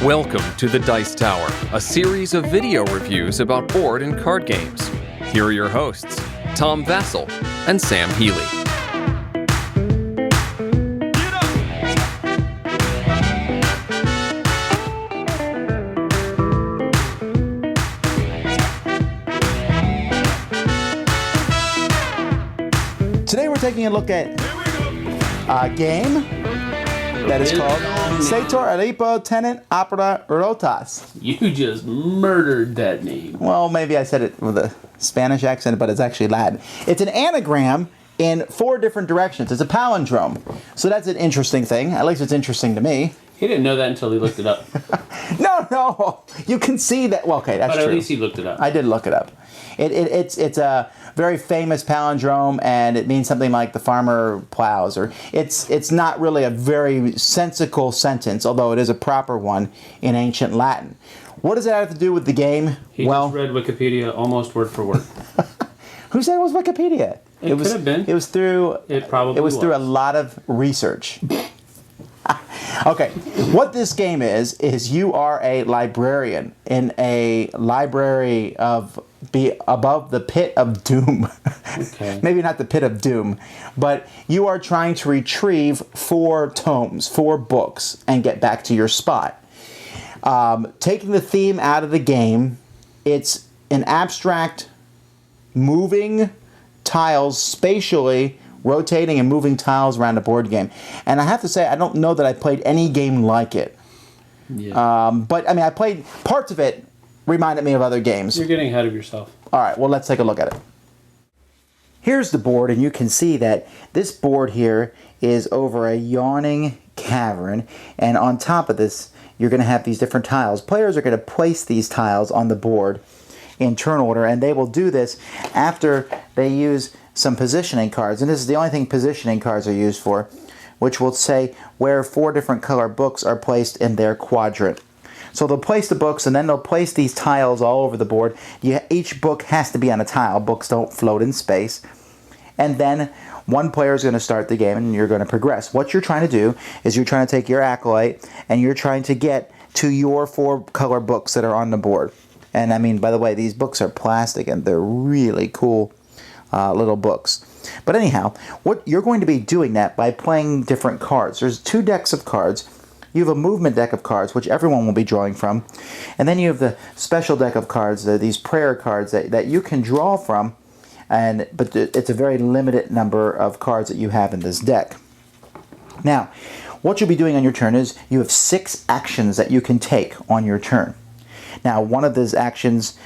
Welcome to the Dice Tower, a series of video reviews about board and card games. Here are your hosts, Tom Vassell and Sam Healy. Today we're taking a look at a game that is called Sator, Arepo, Tenet, Rotas. You just murdered that name. Well, maybe I said it with a Spanish accent, but it's actually Latin. It's an anagram in 4 different directions. It's a palindrome. So that's an interesting thing. At least it's interesting to me. He didn't know that until he looked it up. No. You can see that. Well, okay, that's true. But at least he looked it up. I did look it up. It's a very famous palindrome, and it means something like the farmer plows, or it's not really a very sensical sentence, although it is a proper one in ancient Latin. What does that have to do with the game? He just read Wikipedia almost word for word. Who said it was Wikipedia? It could have been. It was through. It probably was. Through a lot of research. Okay, what this game is you are a librarian in a library above the pit of doom. Okay. Maybe not the pit of doom, but you are trying to retrieve 4 tomes, 4 books, and get back to your spot. Taking the theme out of the game, it's an abstract, moving tiles spatially, rotating and moving tiles around a board game. And I have to say, I don't know that I played any game like it. Yeah. But, I mean, I played parts of it, reminded me of other games. You're getting ahead of yourself. All right, well, let's take a look at it. Here's the board, and you can see that this board here is over a yawning cavern, and on top of this, you're going to have these different tiles. Players are going to place these tiles on the board in turn order, and they will do this after they use some positioning cards, and this is the only thing positioning cards are used for, which will say where 4 different color books are placed in their quadrant. So they'll place the books, and then they'll place these tiles all over the board. Each book has to be on a tile. Books don't float in space. And then one player is going to start the game, and you're going to progress. What you're trying to do is you're trying to take your acolyte, and you're trying to get to your 4 color books that are on the board. And I mean, by the way, these books are plastic, and they're really cool little books. But anyhow, what you're going to be doing that by playing different cards. There's 2 decks of cards. You have a movement deck of cards, which everyone will be drawing from. And then you have the special deck of cards, these prayer cards that you can draw from. But it's a very limited number of cards that you have in this deck. Now, what you'll be doing on your turn is you have 6 actions that you can take on your turn. Now, one of those actions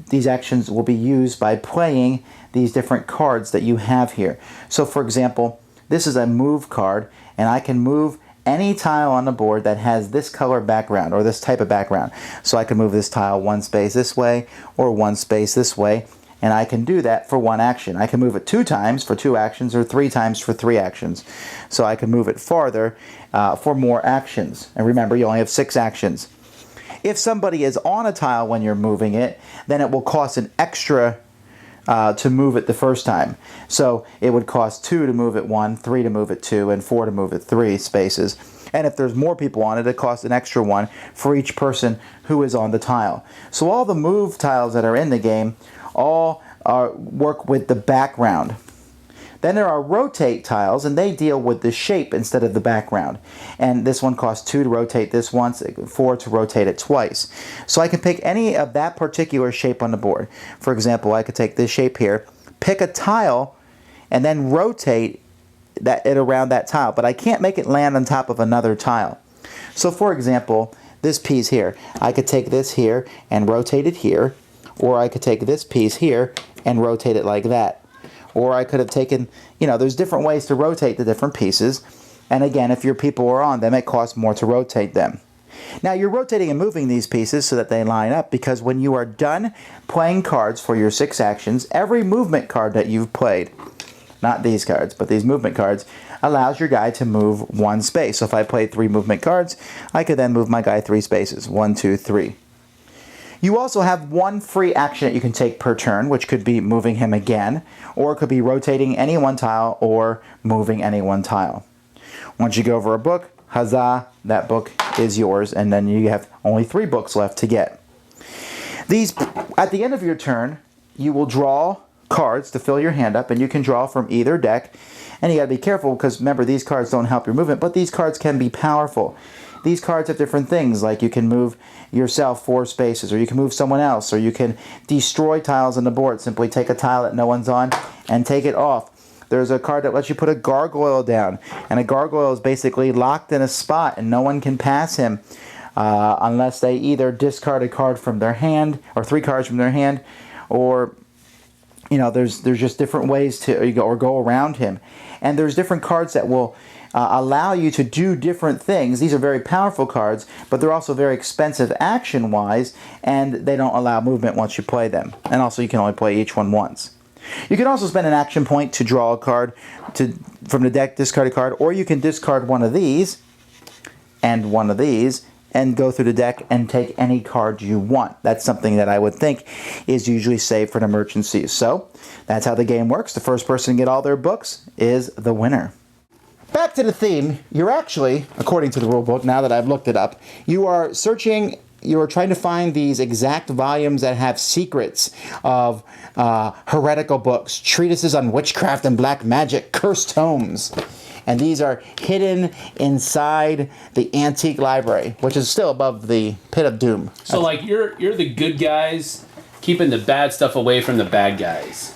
These actions will be used by playing these different cards that you have here. So for example, this is a move card, and I can move any tile on the board that has this color background or this type of background. So I can move this tile 1 space this way or 1 space this way, and I can do that for 1 action. I can move it 2 times for 2 actions or 3 times for 3 actions. So I can move it farther for more actions. And remember, you only have 6 actions. If somebody is on a tile when you're moving it, then it will cost an extra to move it the first time. So it would cost 2 to move it 1, 3 to move it 2, and 4 to move it 3 spaces. And if there's more people on it, it costs an extra 1 for each person who is on the tile. So all the move tiles that are in the game all work with the background. Then there are rotate tiles, and they deal with the shape instead of the background. And this one costs 2 to rotate this once, 4 to rotate it twice. So I can pick any of that particular shape on the board. For example, I could take this shape here, pick a tile, and then rotate it around that tile. But I can't make it land on top of another tile. So for example, this piece here, I could take this here and rotate it here, or I could take this piece here and rotate it like that. Or I could have taken, there's different ways to rotate the different pieces. And again, if your people are on them, it costs more to rotate them. Now, you're rotating and moving these pieces so that they line up, because when you are done playing cards for your 6 actions, every movement card that you've played, not these cards, but these movement cards, allows your guy to move 1 space. So if I played 3 movement cards, I could then move my guy 3 spaces. 1, 2, 3. You also have 1 free action that you can take per turn, which could be moving him again, or it could be rotating any 1 tile or moving any 1 tile. Once you go over a book, huzzah, that book is yours, and then you have only 3 books left to get. These, at the end of your turn, you will draw cards to fill your hand up, and you can draw from either deck. And you got to be careful because remember, these cards don't help your movement, but these cards can be powerful. These cards have different things, like you can move yourself 4 spaces, or you can move someone else, or you can destroy tiles on the board. Simply take a tile that no one's on and take it off. There's a card that lets you put a gargoyle down, and a gargoyle is basically locked in a spot and no one can pass him unless they either discard a card from their hand, or 3 cards from their hand, or there's just different ways to go around him. And there's different cards that will allow you to do different things. These are very powerful cards, but they're also very expensive action-wise, and they don't allow movement once you play them. And also, you can only play each one once. You can also spend an action point to draw a card from the deck, discard a card, or you can discard one of these and one of these, and go through the deck and take any card you want. That's something that I would think is usually saved for an emergency. So that's how the game works. The first person to get all their books is the winner. Back to the theme. You're actually, according to the rule book, now that I've looked it up, you are trying to find these exact volumes that have secrets of heretical books, treatises on witchcraft and black magic, cursed tomes. And these are hidden inside the antique library, which is still above the pit of doom. So, like, you're the good guys keeping the bad stuff away from the bad guys.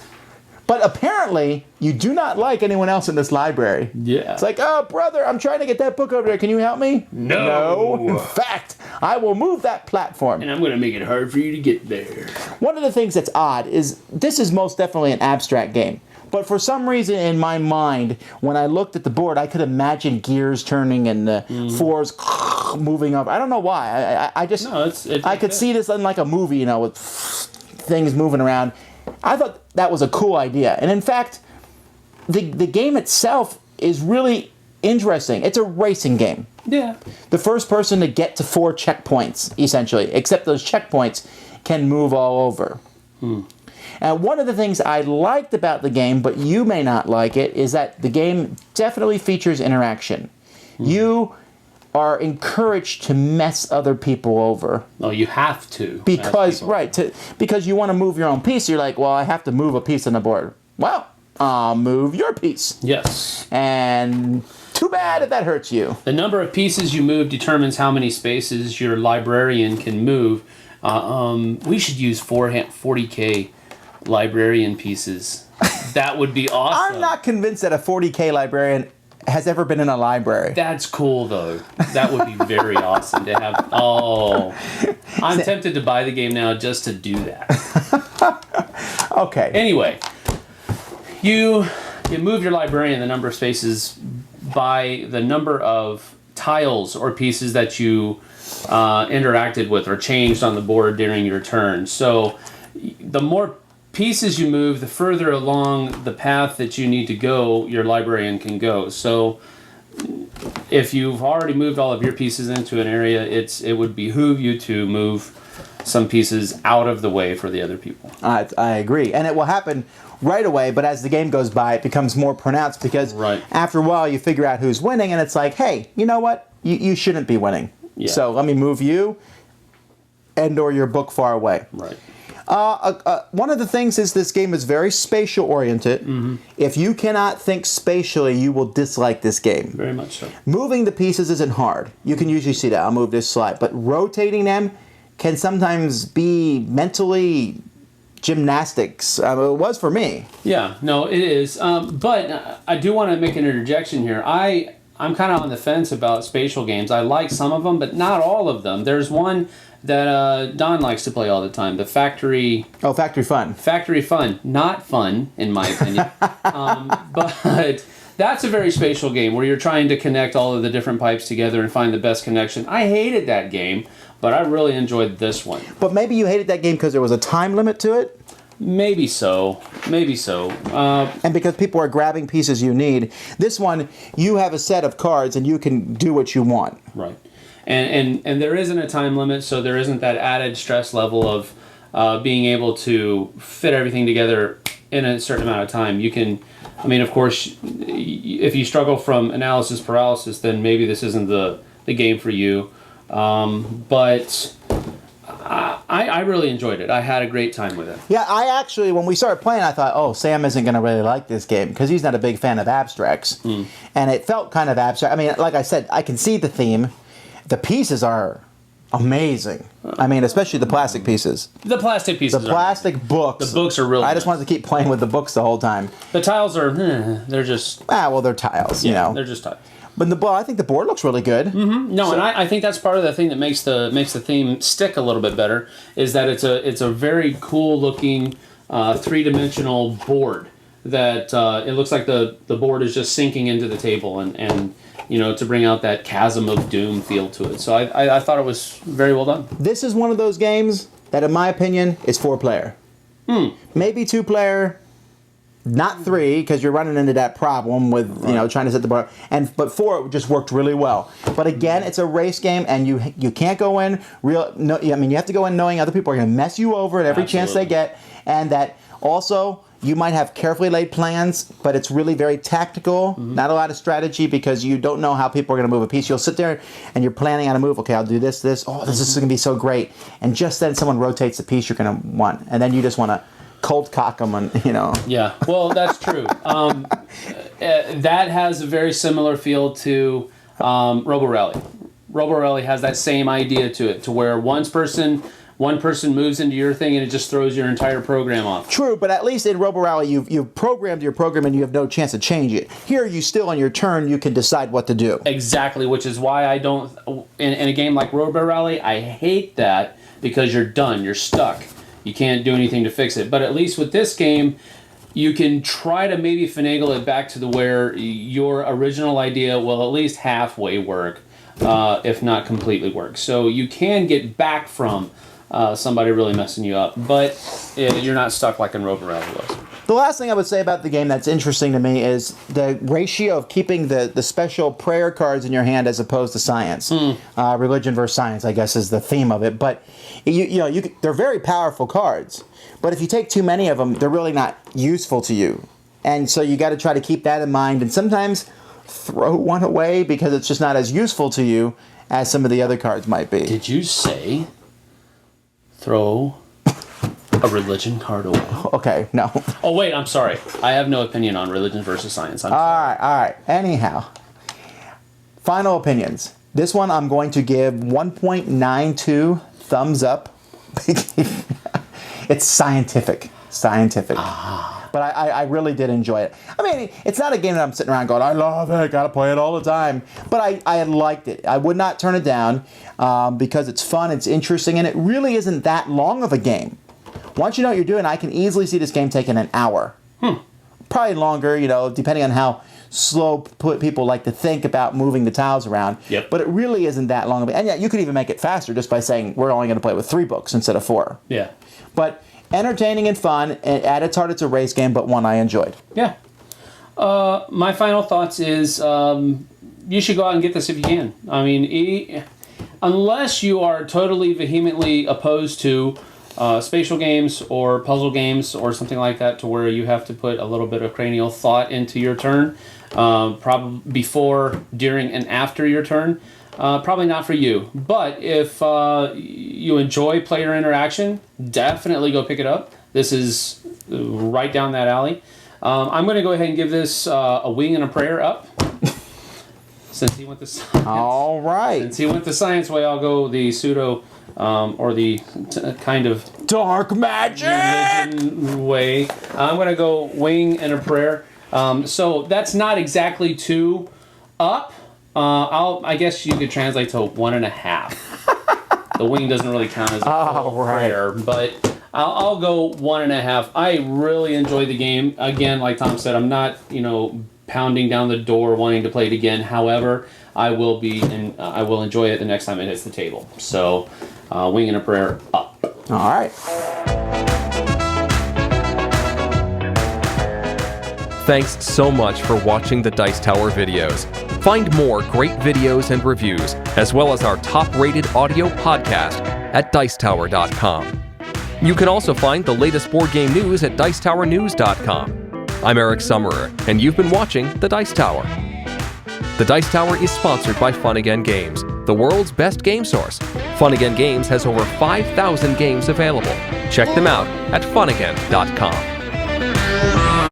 But apparently, you do not like anyone else in this library. Yeah. It's like, oh, brother, I'm trying to get that book over there. Can you help me? No. In fact, I will move that platform. And I'm going to make it hard for you to get there. One of the things that's odd is this is most definitely an abstract game. But for some reason in my mind, when I looked at the board, I could imagine gears turning and the floors moving up. I don't know why. I could see this in like a movie, with things moving around. I thought that was a cool idea. And in fact, the game itself is really interesting. It's a racing game. Yeah. The first person to get to 4 checkpoints, essentially, except those checkpoints can move all over. And one of the things I liked about the game, but you may not like it, is that the game definitely features interaction. You are encouraged to mess other people over. Oh, you have to. Because you want to move your own piece. You're like, well, I have to move a piece on the board. Well, move your piece. Yes. And too bad if that hurts you. The number of pieces you move determines how many spaces your librarian can move. We should use 40K librarian pieces. That would be awesome. I'm not convinced that a 40K librarian has ever been in a library. That's cool, though. That would be very awesome to have. Oh, I'm tempted to buy the game now just to do that. Okay. Anyway, you move your librarian the number of spaces by the number of tiles or pieces that you interacted with or changed on the board during your turn. So the more pieces you move, the further along the path that you need to go, your librarian can go. So if you've already moved all of your pieces into an area, it would behoove you to move some pieces out of the way for the other people. I agree. And it will happen right away, but as the game goes by, it becomes more pronounced because after a while you figure out who's winning, and it's like, hey, you know what? You shouldn't be winning. Yeah. So let me move you and or your book far away. Right. One of the things is this game is very spatial oriented. Mm-hmm. If you cannot think spatially, you will dislike this game. Very much so. Moving the pieces isn't hard. You can usually see that. I'll move this slide. But rotating them can sometimes be mentally gymnastics. It was for me. Yeah, no, it is. But I do want to make an interjection here. I'm kind of on the fence about spatial games. I like some of them, but not all of them. There's one that Don likes to play all the time, the Factory... Oh, Factory Fun. Factory Fun. Not fun, in my opinion. But that's a very spatial game where you're trying to connect all of the different pipes together and find the best connection. I hated that game, but I really enjoyed this one. But maybe you hated that game because there was a time limit to it? Maybe so. Maybe so. And because people are grabbing pieces you need. This one, you have a set of cards and you can do what you want. Right. And there isn't a time limit, so there isn't that added stress level of being able to fit everything together in a certain amount of time. You can I mean, of course, if you struggle from analysis paralysis, then maybe this isn't the game for you. But I really enjoyed it. I had a great time with it. Yeah, I actually, when we started playing, I thought, oh, Sam isn't going to really like this game because he's not a big fan of abstracts. And it felt kind of abstract. I mean, like I said, I can see the theme. The pieces are amazing. I mean, especially the plastic pieces. The plastic pieces. The plastic books. The books are really I just nice. wanted to keep playing with the books the whole time. The tiles are, they're just... Well, they're tiles, you know. They're just tiles. But I think the board looks really good. No, and I think that's part of the thing that makes the theme stick a little bit better is that it's a very cool looking 3-dimensional board that it looks like the board is just sinking into the table and to bring out that chasm of doom feel to it. So I thought it was very well done. This is one of those games that, in my opinion, is 4-player. Maybe 2-player. Not 3, because you're running into that problem with trying to set the bar. But 4 it just worked really well. But again, it's a race game, and you can't go in you have to go in knowing other people are going to mess you over at every chance they get, and that also you might have carefully laid plans, but it's really very tactical. Not a lot of strategy because you don't know how people are going to move a piece. You'll sit there and you're planning on a move. Okay, I'll do this. Oh, this is going to be so great. And just then someone rotates the piece you're going to want, and then you just want to cold cock them, and Yeah, well, that's true. That has a very similar feel to Robo Rally. Robo Rally has that same idea to it, to where one person moves into your thing and it just throws your entire program off. True, but at least in Robo Rally, you've programmed your program and you have no chance to change it. Here, you still on your turn, you can decide what to do. Exactly, which is why I don't in a game like Robo Rally, I hate that because you're done, you're stuck. You can't do anything to fix it. But at least with this game, you can try to maybe finagle it back to the where your original idea will at least halfway work, if not completely work. So you can get back from somebody really messing you up, but you're not stuck like in Robo Rally was. The last thing I would say about the game that's interesting to me is the ratio of keeping the special prayer cards in your hand as opposed to science. Religion versus science, I guess, is the theme of it. But they're very powerful cards. But if you take too many of them, they're really not useful to you. And so you got to try to keep that in mind. And sometimes throw one away because it's just not as useful to you as some of the other cards might be. Did you say throw a religion card away? Okay, no. Oh, wait, I'm sorry. I have no opinion on religion versus science. I'm sorry. All right. Anyhow, final opinions. This one I'm going to give 1.92 thumbs up. It's scientific. But I really did enjoy it. I mean, it's not a game that I'm sitting around going, I love it, gotta play it all the time. But I liked it. I would not turn it down because it's fun, it's interesting, and it really isn't that long of a game. Once you know what you're doing, I can easily see this game taking an hour. Probably longer, depending on how slow people like to think about moving the tiles around. Yep. But it really isn't that long of a... And yeah, you could even make it faster just by saying, we're only going to play with 3 books instead of 4. Yeah. But entertaining and fun. At its heart, it's a race game, but one I enjoyed. Yeah. My final thoughts is you should go out and get this if you can. I mean, unless you are totally vehemently opposed to spatial games or puzzle games or something like that, to where you have to put a little bit of cranial thought into your turn, probably before, during, and after your turn. Probably not for you. But if you enjoy player interaction, definitely go pick it up. This is right down that alley. I'm going to go ahead and give this a wing and a prayer up. Since he went the science. All right. Since he went the science way, I'll go the pseudo or the kind of dark magic religion way. I'm going to go wing and a prayer. So that's not exactly 2 up. I guess you could translate to 1.5. The wing doesn't really count as a prayer, but I'll go 1.5. I really enjoyed the game. Again, like Tom said, I'm not pounding down the door wanting to play it again. However, I will be and I will enjoy it the next time it hits the table. So, wing and a prayer up. All right. Thanks so much for watching the Dice Tower videos. Find more great videos and reviews, as well as our top-rated audio podcast at Dicetower.com. You can also find the latest board game news at Dicetowernews.com. I'm Eric Summerer, and you've been watching The Dice Tower. The Dice Tower is sponsored by Fun Again Games, the world's best game source. Fun Again Games has over 5,000 games available. Check them out at funagain.com.